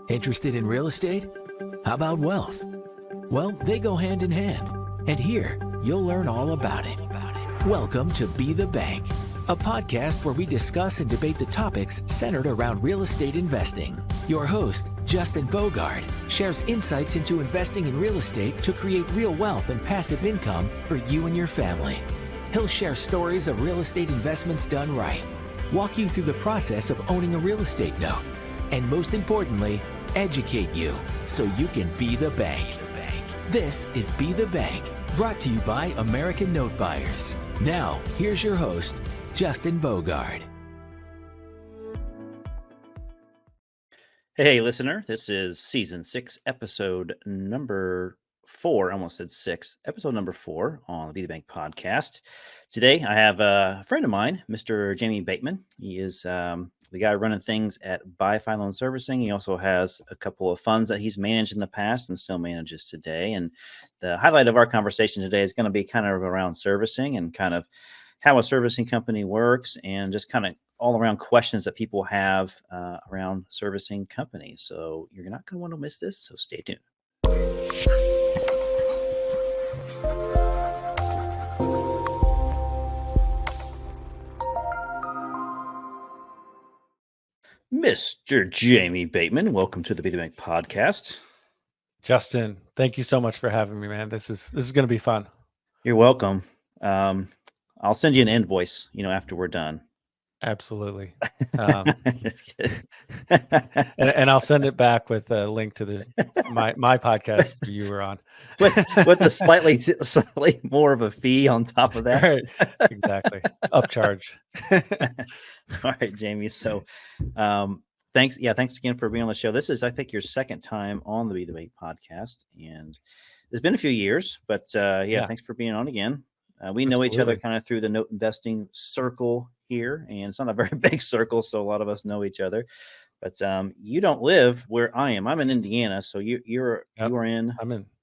Interested in real estate? How about wealth? Well, they go hand in hand. And here, you'll learn all about it. Welcome to Be the Bank, a podcast where we discuss and debate the topics centered around real estate investing. Your host, Justin Bogard, shares insights into investing in real estate to create real wealth and passive income for you and your family. He'll share stories of real estate investments done right, walk you through the process of owning a real estate note, and most importantly, educate you so you can be the bank. This is Be the Bank, brought to you by American Note Buyers. Now, here's your host, Justin Bogard. Hey, listener, this is season 6, episode number 4. I almost said 6, episode number 4 on the Be the Bank podcast. Today, I have a friend of mine, Mr. Jamie Bateman. He is the guy running things at Bifi Loan Servicing. He also has a couple of funds that he's managed in the past and still manages today. And the highlight of our conversation today is going to be kind of around servicing and kind of how a servicing company works and just kind of all around questions that people have around servicing companies. So you're not going to want to miss this. So stay tuned. Mr. Jamie Bateman, welcome to the Be the Bank podcast. Justin, thank you so much for having me, man. This is going to be fun. You're welcome. I'll send you an invoice, after we're done. Absolutely. And I'll send it back with a link to my podcast you were on. with a slightly more of a fee on top of that. Right. Exactly. Upcharge. All right, Jamie. So thanks again for being on the show. This is, I think, your second time on the Be the Bank podcast. And it's been a few years, but thanks for being on again. We know each other kind of through the note investing circle here, and it's not a very big circle, so a lot of us know each other. But you don't live where I am. I'm in Indiana, so you are in.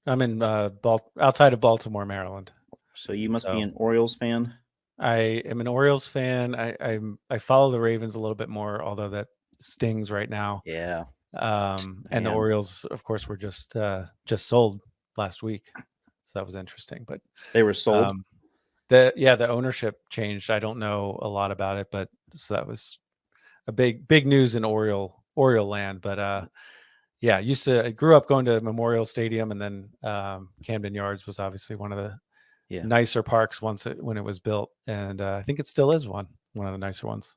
I'm in outside of Baltimore, Maryland. So you must be an Orioles fan. I am an Orioles fan. I follow the Ravens a little bit more, although that stings right now. Yeah. And the Orioles, of course, were just sold last week, so that was interesting. But they were sold. The ownership changed. I don't know a lot about it, but so that was a big news in Oriole land. But I grew up going to Memorial Stadium, and then Camden Yards was obviously one of the nicer parks when it was built, and I think it still is one of the nicer ones.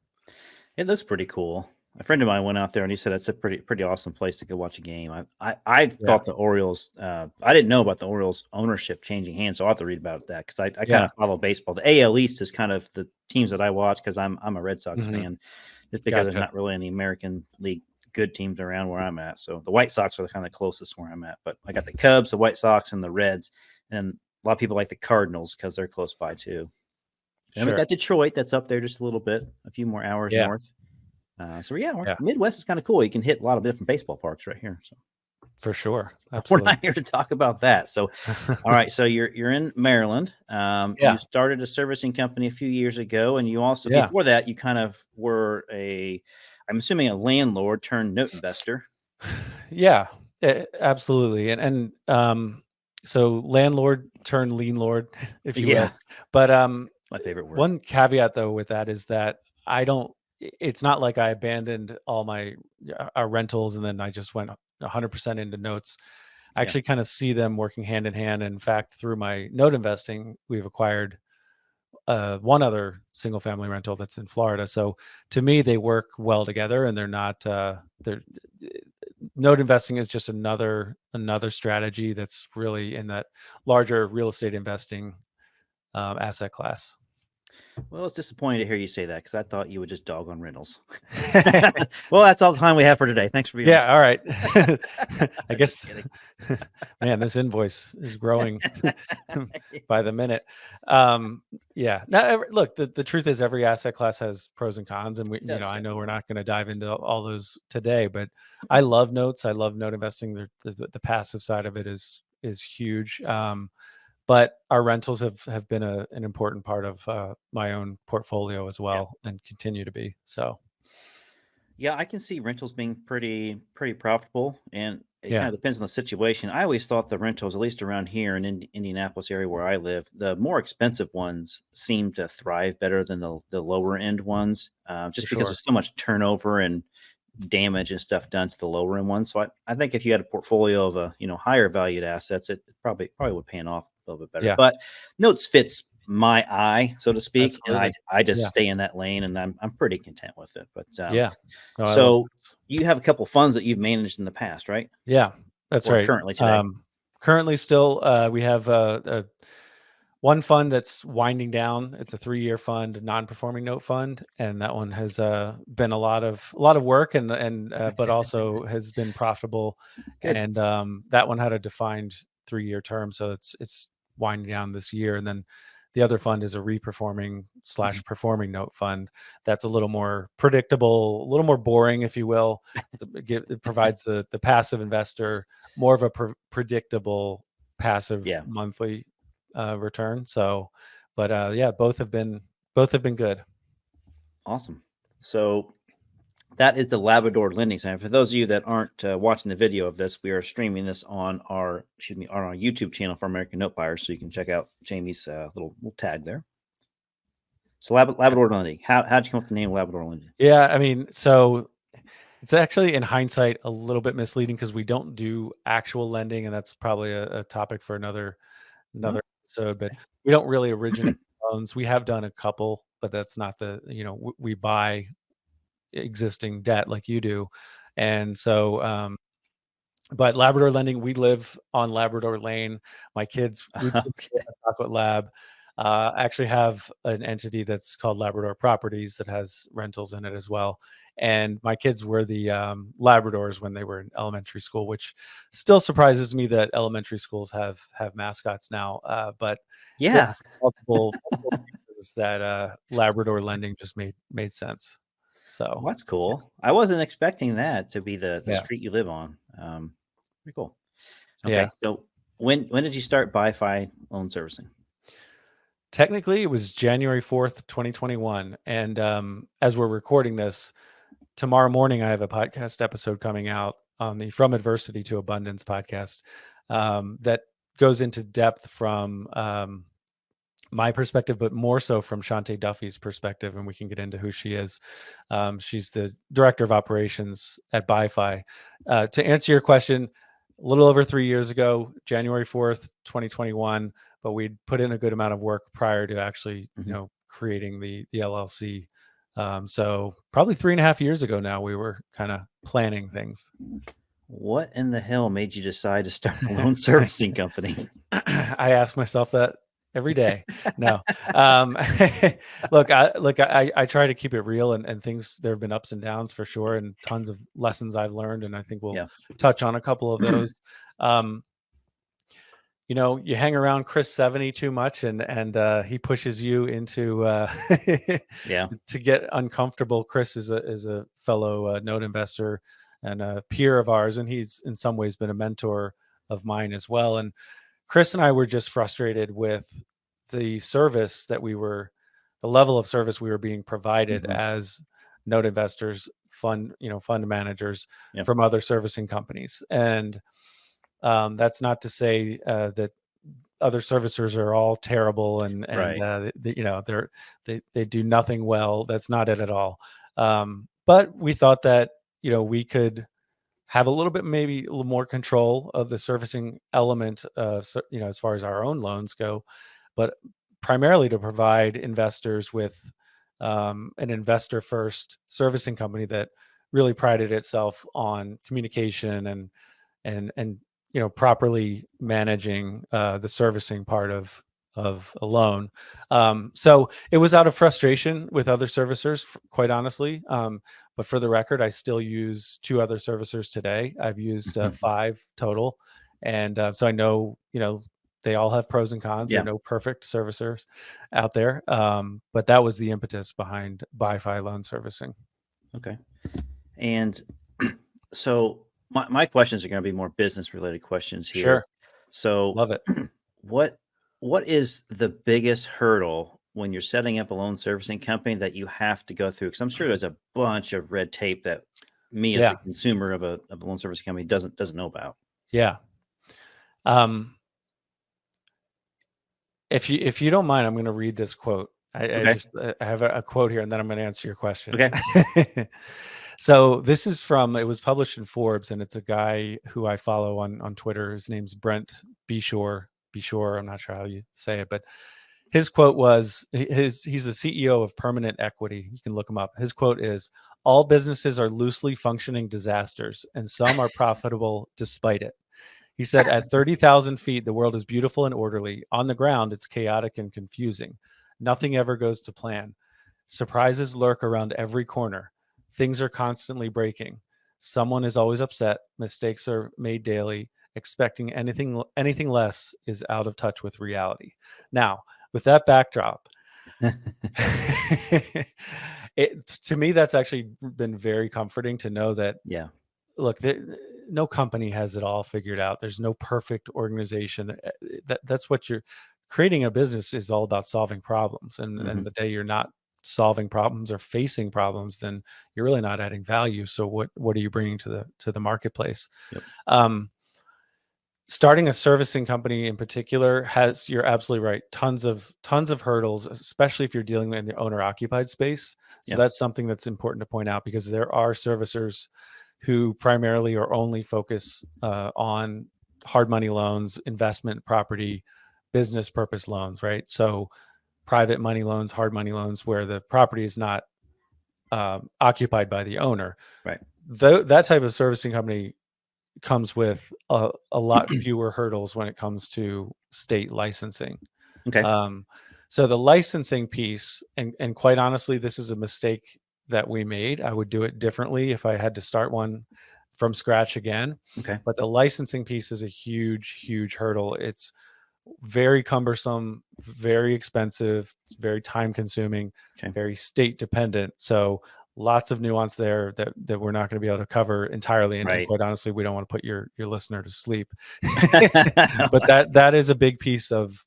It looks pretty cool. A friend of mine went out there and he said it's a pretty awesome place to go watch a game. I thought the Orioles, I didn't know about the Orioles ownership changing hands, so I'll have to read about that because I kind of follow baseball. The AL East is kind of the teams that I watch because I'm a Red Sox fan, just because there's not really any American League good teams around where I'm at. So the White Sox are the kind of closest where I'm at. But I got the Cubs, the White Sox, and the Reds, and a lot of people like the Cardinals because they're close by too. And we got Detroit that's up there just a little bit, a few more hours north. Midwest is kind of cool. You can hit a lot of different baseball parks right here. So for sure, absolutely. We're not here to talk about that. So, all right. So you're in Maryland. You started a servicing company a few years ago, and you also before that you kind of were I'm assuming a landlord turned note investor. Yeah, absolutely. And so landlord turned lien lord, if you will. But my favorite word. One caveat though with that is that it's not like I abandoned all our rentals and then I just went 100% into notes. I actually kind of see them working hand in hand. In fact, through my note investing, we've acquired one other single family rental that's in Florida. So to me, they work well together, and they're not. Note investing is just another strategy that's really in that larger real estate investing asset class. Well, it's disappointing to hear you say that because I thought you would just dog on rentals. Well, that's all the time we have for today. Thanks for being all right. I guess, man, this invoice is growing by the minute. Now, look, the truth is every asset class has pros and cons, and I know we're not going to dive into all those today, but I love notes. I love note investing. The passive side of it is huge. But our rentals have been an important part of my own portfolio as well, and continue to be. So, Yeah, I can see rentals being pretty profitable, and it kind Yeah, of depends on the situation. I always thought the rentals, at least around here in Indianapolis area where I live, the more expensive ones seem to thrive better than the lower end ones, for just because sure. there's so much turnover and damage and stuff done to the lower end ones. So I think if you had a portfolio of higher valued assets, it probably would pan off a little bit better. Yeah, But notes fits my eye, so to speak, and I absolutely. I just Yeah, stay in that lane, and I'm pretty content with it. But yeah. No, I love so this. you have a couple funds that you've managed in the past, right? Yeah, that's Or right. currently today? Currently, still, we have one fund that's winding down. It's a 3-year fund, a non-performing note fund, and that one has been a lot of work and but also has been profitable. Good. And that one had a defined 3-year term, so it's winding down this year. And then the other fund is a reperforming Mhm. slash performing note fund that's a little more predictable, a little more boring, if you will. It provides the passive investor more of a predictable passive Yeah, monthly return. So, but yeah, both have been good. awesome. So that is the Labrador Lending Center. For those of you that aren't watching the video of this, we are streaming this on our YouTube channel for American Note Buyers, so you can check out Jamie's little tag there. So Yeah. Labrador Lending. How'd you come up with the name Labrador Lending? Yeah, I mean, so it's actually in hindsight a little bit misleading because we don't do actual lending, and that's probably a topic for another Oh, episode. But we don't really originate loans. We have done a couple, but that's not we buy existing debt like you do, and so but Labrador Lending, we live on Labrador Lane. My kids, we live in okay. a chocolate lab. Actually have an entity that's called Labrador Properties that has rentals in it as well. And my kids were the Labradors when they were in elementary school, which still surprises me that elementary schools have mascots now. But there Yeah. are multiple reasons that Labrador Lending just made sense. So Well, that's cool. I wasn't expecting that to be the yeah, street you live on. Pretty cool. yeah. Okay, so when did you start Bifi loan servicing? Technically, it was January 4th, 2021, and, as we're recording this, tomorrow morning, I have a podcast episode coming out on the From Adversity to Abundance podcast, that goes into depth from, my perspective, but more so from Shantae Duffy's perspective, and we can get into who she is. She's the director of operations at Bifi. To answer your question, a little over 3 years ago, January 4th, 2021, but we'd put in a good amount of work prior to actually, Mhm. creating the LLC. So probably 3.5 years ago now, we were kind of planning things. What in the hell made you decide to start a loan servicing company? I ask myself that every day. No, um, I try to keep it real, and things. There have been ups and downs for sure, and tons of lessons I've learned, and I think we'll Yeah. touch on a couple of those. Um, you hang around Chris 70 too much, and he pushes you into Yeah. to get uncomfortable. Chris is a fellow note investor and a peer of ours, and he's in some ways been a mentor of mine as well. And Chris and I were just frustrated with the the level of service we were being provided Mhm. as note investors, fund managers Yep. from other servicing companies. And that's not to say that other servicers are all terrible and Right. they do nothing well. That's not it at all. But we thought that we could have a little bit, maybe a little more control of the servicing element of, as far as our own loans go, but primarily to provide investors with an investor first servicing company that really prided itself on communication and properly managing the servicing part of a loan. So it was out of frustration with other servicers, quite honestly. But for the record, I still use two other servicers today. I've used Mhm. five total, and so I know they all have pros and cons. There are Yeah. no perfect servicers out there, but that was the impetus behind Bifi loan servicing. Okay. And so my questions are going to be more business related questions here. Sure, So love it. what what is the biggest hurdle when you're setting up a loan servicing company that you have to go through? Because I'm sure there's a bunch of red tape that me as Yeah. the consumer of a loan servicing company doesn't know about. Yeah. If you don't mind, I'm going to read this quote. I have a quote here, and then I'm going to answer your question. Okay. So this is it was published in Forbes, and it's a guy who I follow on Twitter. His name's Brent Beshore. I'm not sure how you say it, but his quote was, he's the CEO of Permanent Equity. You can look him up. His quote is, "All businesses are loosely functioning disasters, and some are profitable despite it." He said, "At 30,000 feet, the world is beautiful and orderly. On the ground, it's chaotic and confusing. Nothing ever goes to plan. Surprises lurk around every corner. Things are constantly breaking. Someone is always upset. Mistakes are made daily. Expecting anything less is out of touch with reality." Now, with that backdrop, to me, that's actually been very comforting to know that, Yeah. look, no company has it all figured out. There's no perfect organization. That's what you're creating. A business is all about solving problems. And the day you're not solving problems or facing problems, then you're really not adding value. So what are you bringing to the marketplace? Yep. Starting a servicing company in particular you're absolutely right, tons of hurdles, especially if you're dealing in the owner occupied space. So that's something that's important to point out, because there are servicers who primarily or only focus on hard money loans, investment property, business purpose loans, right? So private money loans, hard money loans, where the property is not occupied by the owner. Right. That type of servicing company comes with a lot fewer hurdles when it comes to state licensing. Okay. So the licensing piece, and quite honestly, this is a mistake that we made. I would do it differently if I had to start one from scratch again. Okay. But the licensing piece is a huge hurdle. It's very cumbersome, very expensive, very time consuming, very state dependent. So lots of nuance there that we're not going to be able to cover entirely. And quite honestly, we don't want to put your listener to sleep. But that is a big piece of,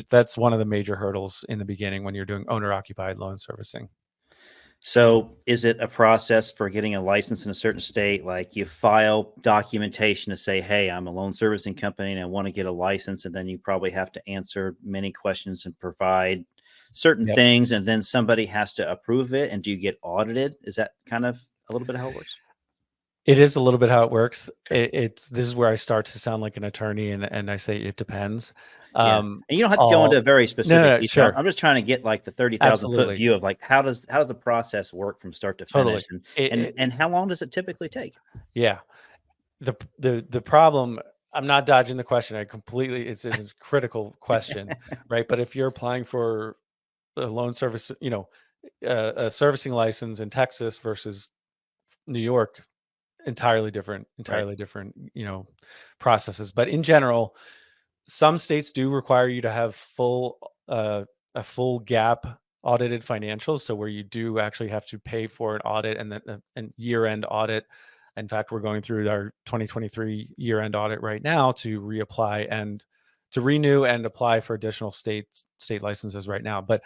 that's one of the major hurdles in the beginning when you're doing owner occupied loan servicing. So is it a process for getting a license in a certain state? Like you file documentation to say, hey, I'm a loan servicing company and I want to get a license. And then you probably have to answer many questions and provide certain things. And then somebody has to approve it. And do you get audited? Is that kind of a little bit how it works? It is a little bit how it works. This is where I start to sound like an attorney, and I say it depends. And you don't have to go into a very specific detail. Sure. I'm just trying to get like the 30,000 foot view of like how does the process work from start to finish, and how long does it typically take? Yeah, the problem. I'm not dodging the question. It's a critical question, right? But if you're applying for a loan service, a servicing license in Texas versus New York, entirely different, processes. But in general, some states do require you to have a full gap audited financials. So where you do actually have to pay for an audit and then a year-end audit. In fact, we're going through our 2023 year-end audit right now to reapply and to renew and apply for additional state licenses right now. But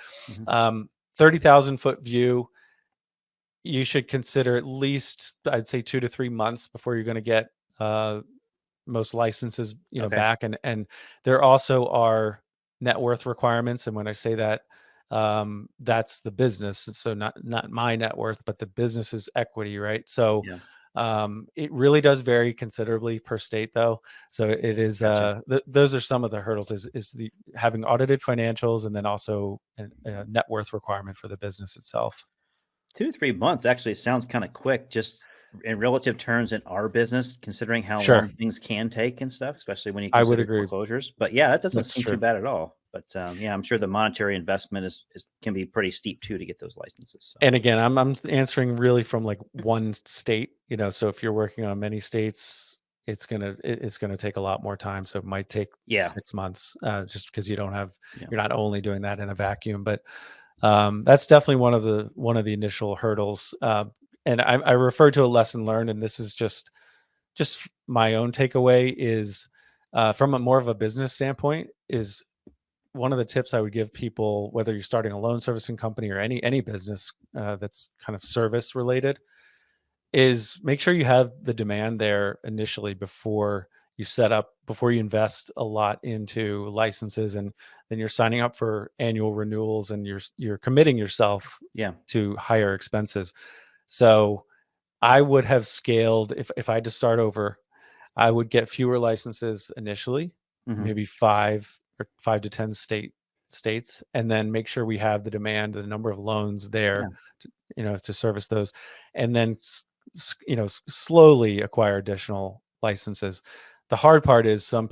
30,000 foot view, you should consider at least, I'd say, 2 to 3 months before you're going to get most licenses, back. And there also are net worth requirements. And when I say that, that's the business. So not my net worth, but the business's equity, right? So it really does vary considerably per state, though. So it is, those are some of the hurdles is the having audited financials, and then also a net worth requirement for the business itself. 2 to 3 months actually sounds kind of quick, just in relative terms in our business, considering how long things can take and stuff, especially when you consider I would agree. Foreclosures. But yeah, that doesn't seem too bad at all. But I'm sure the monetary investment can be pretty steep too to get those licenses. So. And again, I'm answering really from like one state, so if you're working on many states, it's gonna take a lot more time. So it might take 6 months, just because you're not only doing that in a vacuum, but that's definitely one of the initial hurdles. And I refer to a lesson learned, and this is just my own takeaway is from a more of a business standpoint, is one of the tips I would give people, whether you're starting a loan servicing company or any business that's kind of service related, is make sure you have the demand there initially before you invest a lot into licenses, and then you're signing up for annual renewals, and you're committing yourself Yeah. to higher expenses. So I would have scaled, if I had to start over, I would get fewer licenses initially, maybe 5 to 10 states, and then make sure we have the demand, the number of loans there, to service those, and then slowly acquire additional licenses. The hard part is some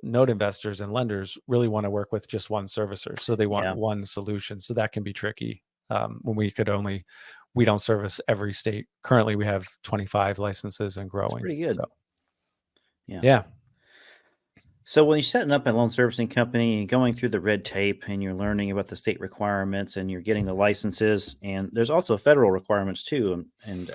note investors and lenders really want to work with just one servicer, so they want one solution. So that can be tricky when we don't service every state. Currently, we have 25 licenses and growing. That's pretty good. So, yeah. So when you're setting up a loan servicing company and going through the red tape, and you're learning about the state requirements, and you're getting the licenses, and there's also federal requirements too, and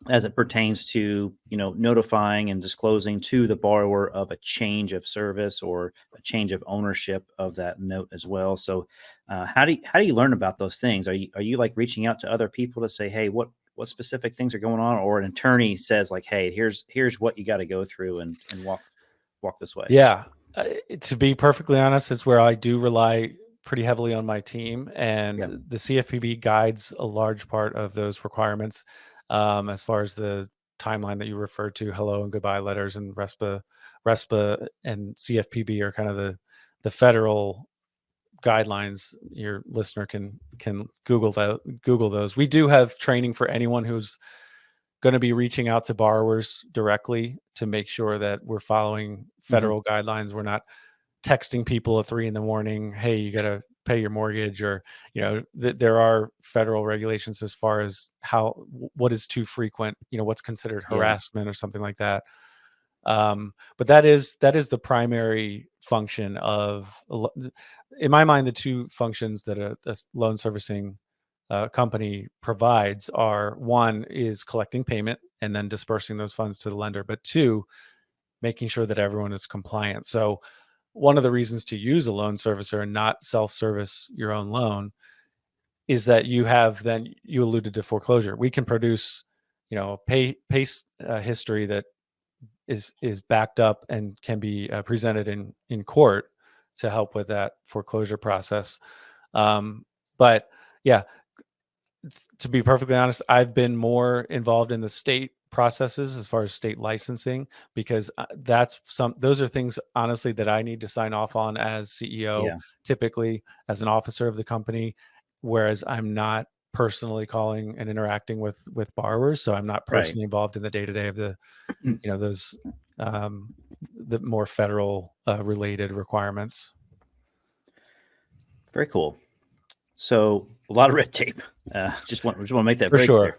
as it pertains to notifying and disclosing to the borrower of a change of service or a change of ownership of that note as well. So how do you learn about those things? Are you like reaching out to other people to say, hey, what specific things are going on, or an attorney says like, hey, here's what you got to go through and walk this way? Yeah. To be perfectly honest, it's where I do rely pretty heavily on my team, and the CFPB guides a large part of those requirements. As far as the timeline that you referred to, hello and goodbye letters, and RESPA and CFPB are kind of the federal guidelines. Your listener can Google those. We do have training for anyone who's going to be reaching out to borrowers directly to make sure that we're following federal guidelines. We're not texting people at 3 a.m. Hey, you got to pay your mortgage, or there are federal regulations as far as what is too frequent, what's considered harassment or something like that. But that is the primary function of, in my mind, the two functions that a loan servicing company provides are: one is collecting payment and then dispersing those funds to the lender, but two, making sure that everyone is compliant. So one of the reasons to use a loan servicer and not self-service your own loan is that you alluded to foreclosure. We can produce, pay history that is backed up and can be presented in court to help with that foreclosure process. But yeah, to be perfectly honest, I've been more involved in the state processes as far as state licensing, because those are things, honestly, that I need to sign off on as CEO, typically as an officer of the company, whereas I'm not personally calling and interacting with borrowers. So I'm not personally involved in the day-to-day of the, those, the more federal related requirements. Very cool. So a lot of red tape. Just want to make that for very sure.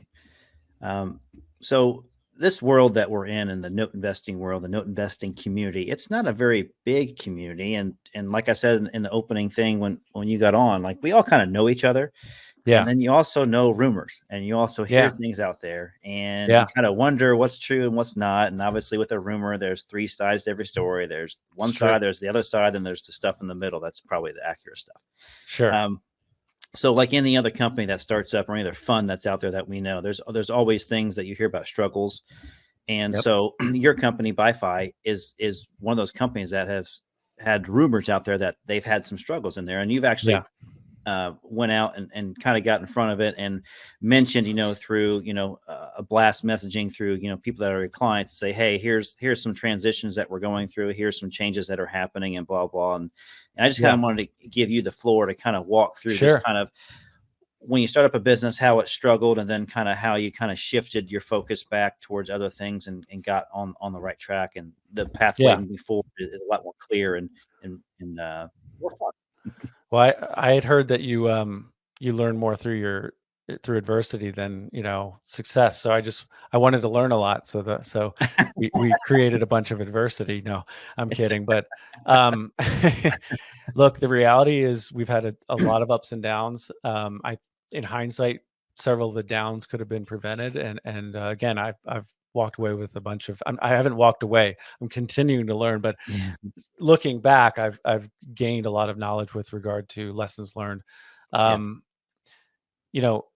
Clear. So this world that we're in the note investing world, the note investing community, it's not a very big community. And like I said in the opening thing, when you got on, like, we all kind of know each other. Yeah. And then you also know rumors, and you also hear things out there, and you kind of wonder what's true and what's not. And obviously with a rumor, there's 3 sides to every story. There's one side, there's the other side, and there's the stuff in the middle. That's probably the accurate stuff. Sure. So like any other company that starts up, or any other fund that's out there that we know, there's always things that you hear about, struggles. And so your company, Bifi, is one of those companies that have had rumors out there that they've had some struggles in there. And you've actually went out and kind of got in front of it and mentioned, through, a blast messaging through, people that are your clients, to say, hey, here's some transitions that we're going through. Here's some changes that are happening, and blah, blah. And I just kind of wanted to give you the floor to kind of walk through just kind of, when you start up a business, how it struggled, and then kind of how you kind of shifted your focus back towards other things and got on the right track. And the pathway moving forward is a lot more clear and more fun. Well, I had heard that you learn more through adversity than success. So I wanted to learn a lot. So we created a bunch of adversity. No, I'm kidding. But look, the reality is we've had a lot of ups and downs. In hindsight, several of the downs could have been prevented. And again, I've walked away with a bunch of. I haven't walked away. I'm continuing to learn, but Yeah. looking back, I've gained a lot of knowledge with regard to lessons learned. Yeah. You know,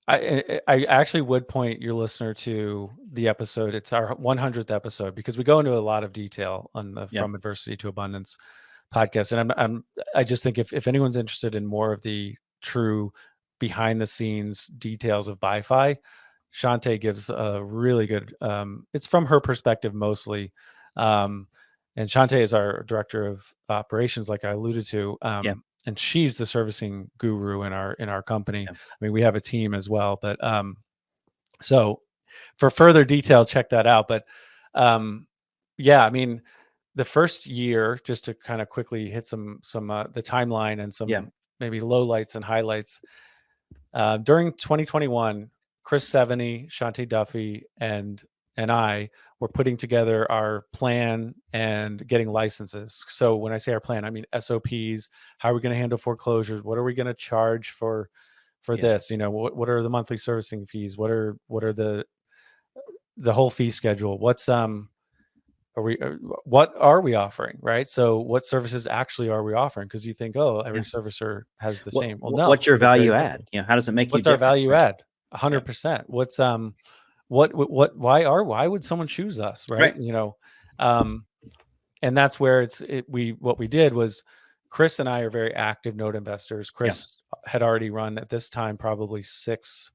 I actually would point your listener to the episode. It's our 100th episode, because we go into a lot of detail on the Yeah. From Adversity to Abundance podcast. And I just think if anyone's interested in more of the true behind the scenes details of Bifi, Shantae gives a really good, it's from her perspective mostly. And Shantae is our director of operations, like I alluded to. Yeah. And she's the servicing guru in our company. Yeah. I mean, we have a team as well, but so for further detail, check that out. But yeah, I mean, the first year, just to kind of quickly hit some the timeline and some Yeah. maybe lowlights and highlights. During 2021, Chris Seveny, Shantae Duffy, and I were putting together our plan and getting licenses. So when I say our plan, I mean SOPs. How are we going to handle foreclosures? What are we going to charge for Yeah. this? You know, what are the monthly servicing fees? What are the whole fee schedule? What are we offering, right? So what services actually are we offering? Because you think, oh, every Yeah. servicer has the same. Well, no. What's your they're very value different. add? You know, how does it make What's you our different? value add? 100%. What's why would someone choose us, right? Right. You know, and that's where what we did was, Chris and I are very active note investors. Chris had already run at this time probably 6,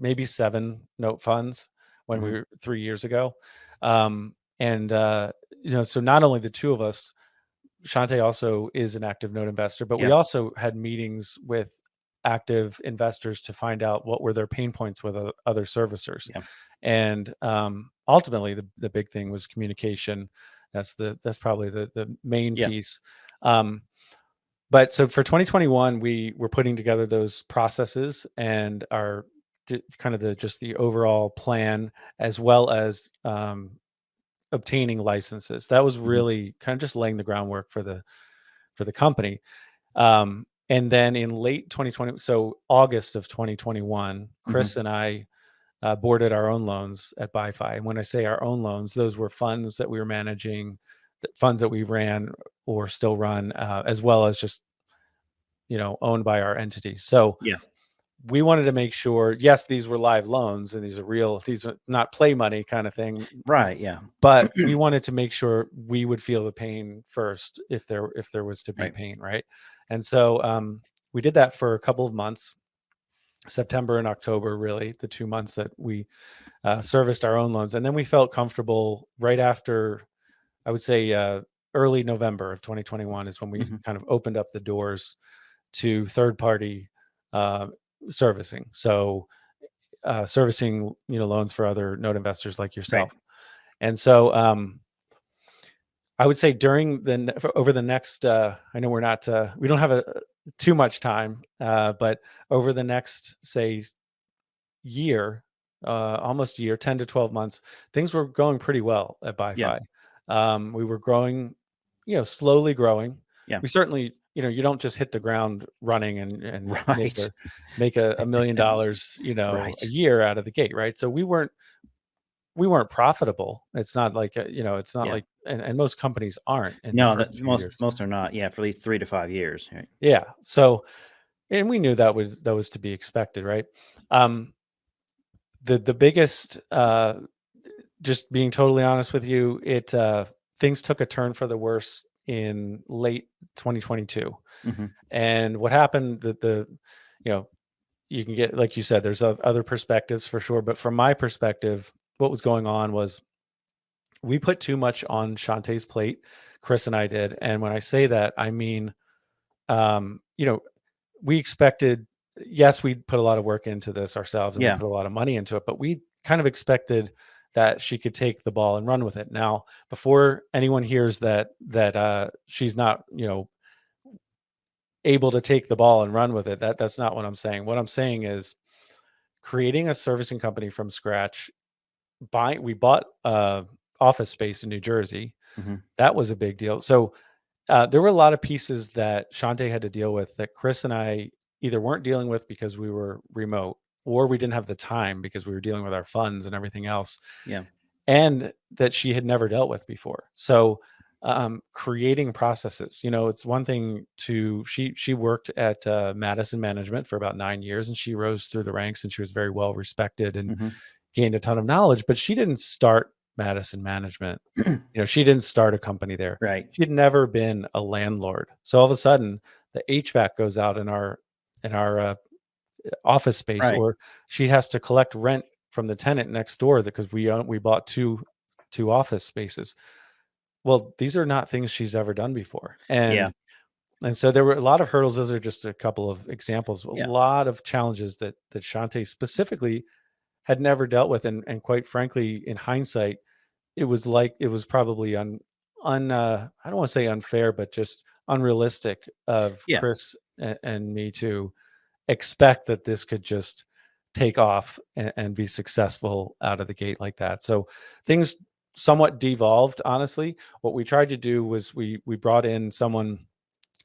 maybe 7 note funds when we were 3 years ago. And you know, so not only the two of us, Shantae also is an active note investor, but we also had meetings with active investors to find out what were their pain points with other servicers. Yeah. And ultimately the big thing was communication. That's probably the main piece. But so for 2021, we were putting together those processes and our kind of the overall plan, as well as obtaining licenses. That was really kind of just laying the groundwork for the company. And then in late 2020, so August of 2021, Chris and I boarded our own loans at Bifi. And when I say our own loans, those were funds that we were managing, funds that we ran or still run, as well as just, you know, owned by our entities. So we wanted to make sure, yes, these were live loans and these are not play money kind of thing. Right. Yeah. But we wanted to make sure we would feel the pain first if there was to be pain. Right. And so we did that for a couple of months, September and October, really the 2 months that we serviced our own loans. And then we felt comfortable right after, I would say early November of 2021 is when we kind of opened up the doors to third party servicing. So servicing, you know, loans for other note investors like yourself. Right. And so I would say over the next, I know we don't have too much time, but over the next, say, year, almost year, 10 to 12 months, things were going pretty well at Bifi. We were growing, you know, slowly growing. Yeah. We certainly, you know, you don't just hit the ground running and make $1 million, you know, a year out of the gate. Right. So we weren't profitable. It's not like, you know, it's not like, and most companies aren't. No, most are not. Yeah. For at least 3 to 5 years. Right? Yeah. So, and we knew that was to be expected. Right. The biggest, just being totally honest with you, things took a turn for the worse in late 2022. And what happened, you know, you can get, like you said, there's other perspectives for sure. But from my perspective, what was going on was we put too much on Shantae's plate. Chris and I did. And when I say that, I mean, you know, we expected, yes, we'd put a lot of work into this ourselves and we put a lot of money into it, but we kind of expected that she could take the ball and run with it. Now, before anyone hears that she's not, you know, able to take the ball and run with it, that's not what I'm saying. What I'm saying is creating a servicing company from scratch. We bought office space in New Jersey. That was a big deal. So there were a lot of pieces that Shantae had to deal with that Chris and I either weren't dealing with because we were remote, or we didn't have the time because we were dealing with our funds and everything else. Yeah. And that she had never dealt with before. So creating processes, it's one thing she worked at Madison Management for about 9 years, and she rose through the ranks, and she was very well respected and gained a ton of knowledge, but she didn't start Madison Management. She didn't start a company there. Right. She'd never been a landlord. So all of a sudden the HVAC goes out in our office space, Right. or she has to collect rent from the tenant next door because we bought two office spaces. Well, these are not things she's ever done before. And so there were a lot of hurdles. Those are just a couple of examples. A lot of challenges that Shante specifically had never dealt with. And quite frankly, in hindsight, it was probably I don't want to say unfair, but just unrealistic of Chris and me to expect that this could just take off and be successful out of the gate like that. So things somewhat devolved, honestly. What we tried to do was we brought in someone,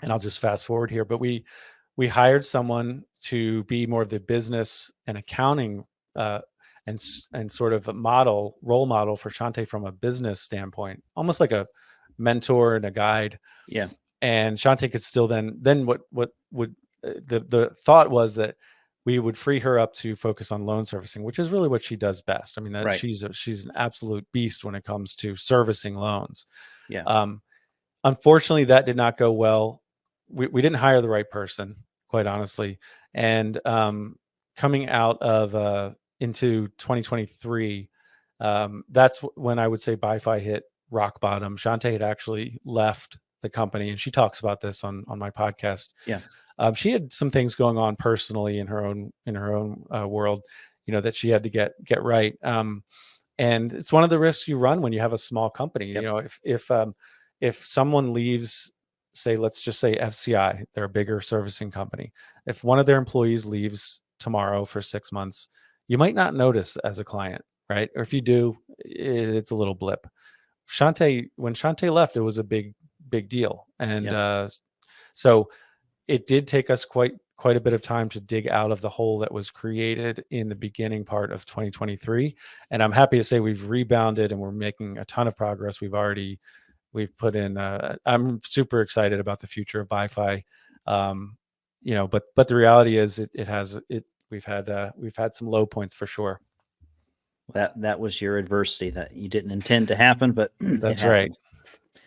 and I'll just fast forward here, but we hired someone to be more of the business and accounting and sort of a role model for Shante from a business standpoint, almost like a mentor and a guide. Yeah. And Shante could still then what would the thought was that we would free her up to focus on loan servicing, which is really what she does best. I mean, she's an absolute beast when it comes to servicing loans. Yeah. Unfortunately, that did not go well. We didn't hire the right person, quite honestly. And coming out of into 2023, that's when I would say Bifi hit rock bottom. Shante had actually left the company, and she talks about this on my podcast. Yeah. She had some things going on personally in her own world, that she had to get right. And it's one of the risks you run when you have a small company. Yep. If someone leaves, say, let's just say FCI, they're a bigger servicing company. If one of their employees leaves tomorrow for 6 months, you might not notice as a client, right? Or if you do, it's a little blip. When Shante left, it was a big deal. And so it did take us quite a bit of time to dig out of the hole that was created in the beginning part of 2023. And I'm happy to say we've rebounded and we're making a ton of progress. We've put in, I'm super excited about the future of Bifi. But the reality is we've had some low points for sure. That was your adversity that you didn't intend to happen, but that's right.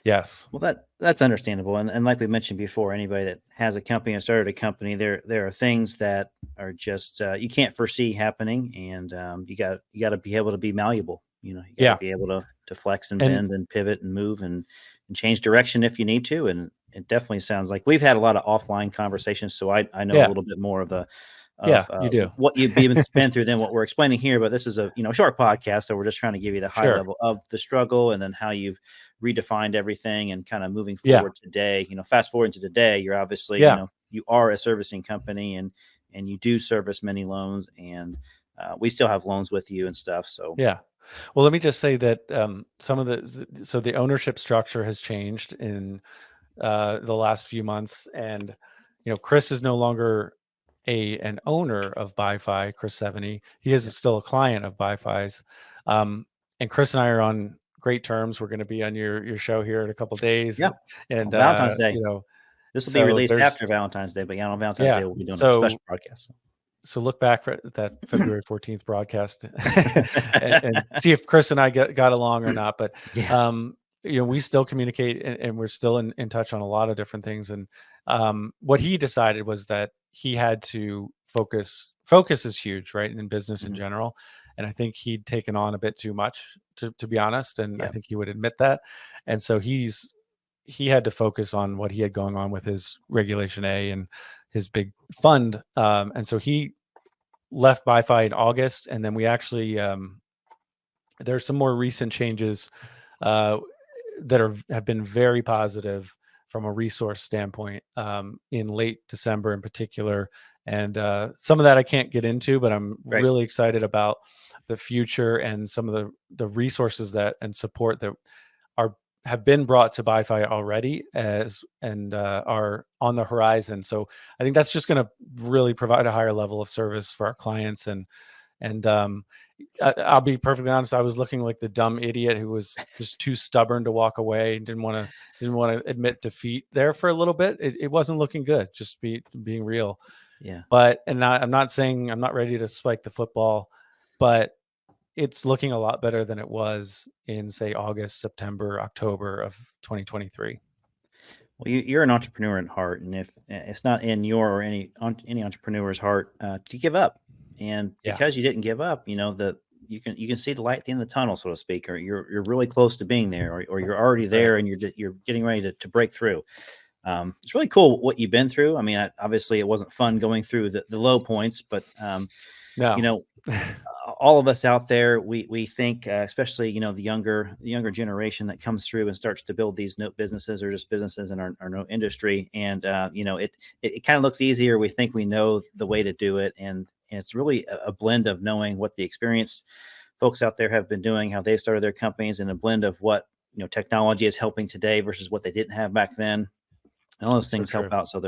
Yes. Well, that's understandable. And like we mentioned before, anybody that has a company or started a company, there are things that are just, you can't foresee happening. And you got to be able to be malleable. You got to be able to flex and bend and pivot and move and change direction if you need to. And it definitely sounds like we've had a lot of offline conversations. So I know a little bit more of you do what you've been through than what we're explaining here. But this is a short podcast, so we're just trying to give you the high level of the struggle and then how you've redefined everything and kind of moving forward today. Fast forward to today, you're obviously you are a servicing company and you do service many loans, and we still have loans with you and stuff. So well, let me just say that the ownership structure has changed in the last few months, and Chris is no longer an owner of Bifi, Chris 70. He is still a client of Bifi's. And Chris and I are on great terms. We're going to be on your show here in a couple of days. Yeah. And Valentine's Day. This will be released after Valentine's Day, but on Valentine's Day we'll be doing a special broadcast. So look back for that February 14th broadcast and see if Chris and I got along or not. But we still communicate and we're still in touch on a lot of different things. And what he decided was that he had to focus. Focus is huge, right? In business in general. And I think he'd taken on a bit too much, to be honest. And I think he would admit that. And so he had to focus on what he had going on with his Regulation A and his big fund. And so he left Bifi in August. And then we actually, there's some more recent changes that have been very positive from a resource standpoint in late December in particular. And some of that I can't get into, but I'm really excited about the future and some of the resources and support that have been brought to Bifi already and are on the horizon. So I think that's just going to really provide a higher level of service for our clients. And I'll be perfectly honest, I was looking like the dumb idiot who was just too stubborn to walk away and didn't want to admit defeat there for a little bit. It wasn't looking good, just being real. Yeah. I'm not saying I'm not ready to spike the football, but it's looking a lot better than it was in, say, August, September, October of 2023. Well, you're an entrepreneur at heart, and if it's not in your or any entrepreneur's heart to give up, and because you didn't give up, you can see the light at the end of the tunnel, so to speak, or you're really close to being there, or you're already there, and you're getting ready to break through. It's really cool what you've been through. I mean, obviously it wasn't fun going through the low points, but no. All of us out there, we think, especially, the younger generation that comes through and starts to build these note businesses or just businesses in our note industry. And, it kind of looks easier. We think we know the way to do it. And it's really a blend of knowing what the experienced folks out there have been doing, how they started their companies, and a blend of what, technology is helping today versus what they didn't have back then. And all those things help out. So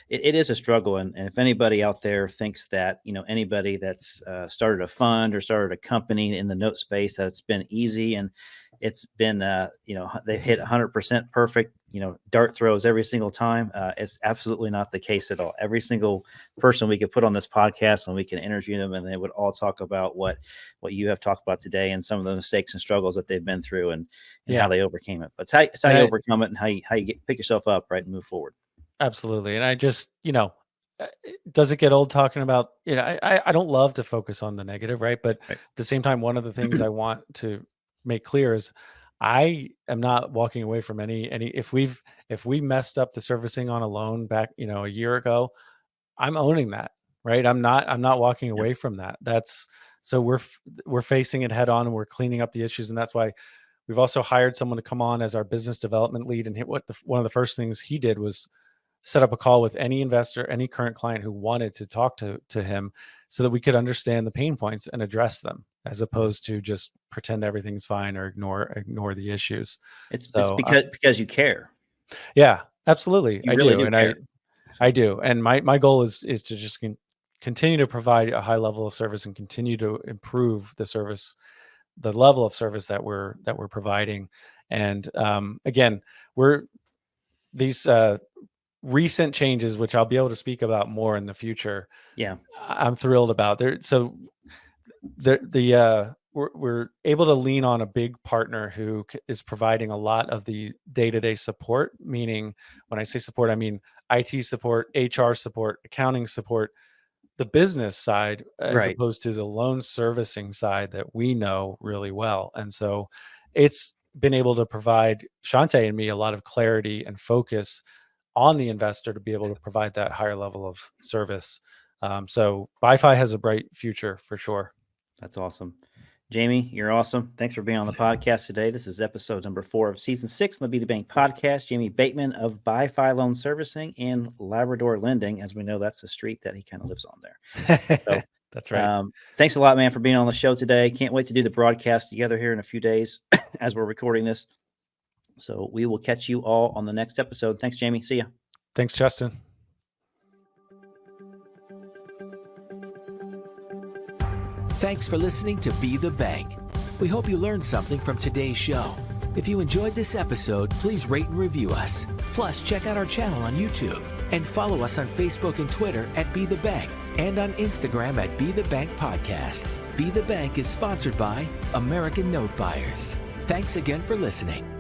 it is a struggle. And if anybody out there thinks that, anybody that's started a fund or started a company in the note space, that it's been easy and it's been, they hit 100% perfect, dart throws every single time. It's absolutely not the case at all. Every single person we could put on this podcast and we can interview them, and they would all talk about what you have talked about today and some of the mistakes and struggles that they've been through and how they overcame it. But it's how you overcome it and how you pick yourself up, right, and move forward. Absolutely. And I just, does it get old talking about, I don't love to focus on the negative, right? But at the same time, one of the things I want to make clear is I am not walking away from any, if we messed up the servicing on a loan back, a year ago, I'm owning that, right? I'm not walking away from that. So we're facing it head on, and we're cleaning up the issues. And that's why we've also hired someone to come on as our business development lead. And one of the first things he did was set up a call with any investor, any current client who wanted to talk to him, so that we could understand the pain points and address them, as opposed to just pretend everything's fine or ignore the issues. It's because you care. Yeah, absolutely. I really do. And I do. And my goal is to just continue to provide a high level of service and continue to improve the level of service that we're providing. And again, these recent changes, which I'll be able to speak about more in the future. Yeah, I'm thrilled about there. So we're able to lean on a big partner who is providing a lot of the day-to-day support. Meaning, when I say support, I mean IT support, HR support, accounting support, the business side, as opposed to the loan servicing side that we know really well. And so it's been able to provide Shante and me a lot of clarity and focus on the investor to be able to provide that higher level of service. So Bifi has a bright future for sure. That's awesome. Jamie, you're awesome. Thanks for being on the podcast today. This is episode number 4 of season 6 of the Be the Bank podcast. Jamie Bateman of Bifi Loan Servicing and Labrador Lending. As we know, that's the street that he kind of lives on there. So, that's right. Thanks a lot, man, for being on the show today. Can't wait to do the broadcast together here in a few days as we're recording this. So we will catch you all on the next episode. Thanks, Jamie. See ya. Thanks, Justin. Thanks for listening to Be the Bank. We hope you learned something from today's show. If you enjoyed this episode, please rate and review us. Plus, check out our channel on YouTube and follow us on Facebook and Twitter at Be the Bank and on Instagram at Be the Bank Podcast. Be the Bank is sponsored by American Note Buyers. Thanks again for listening.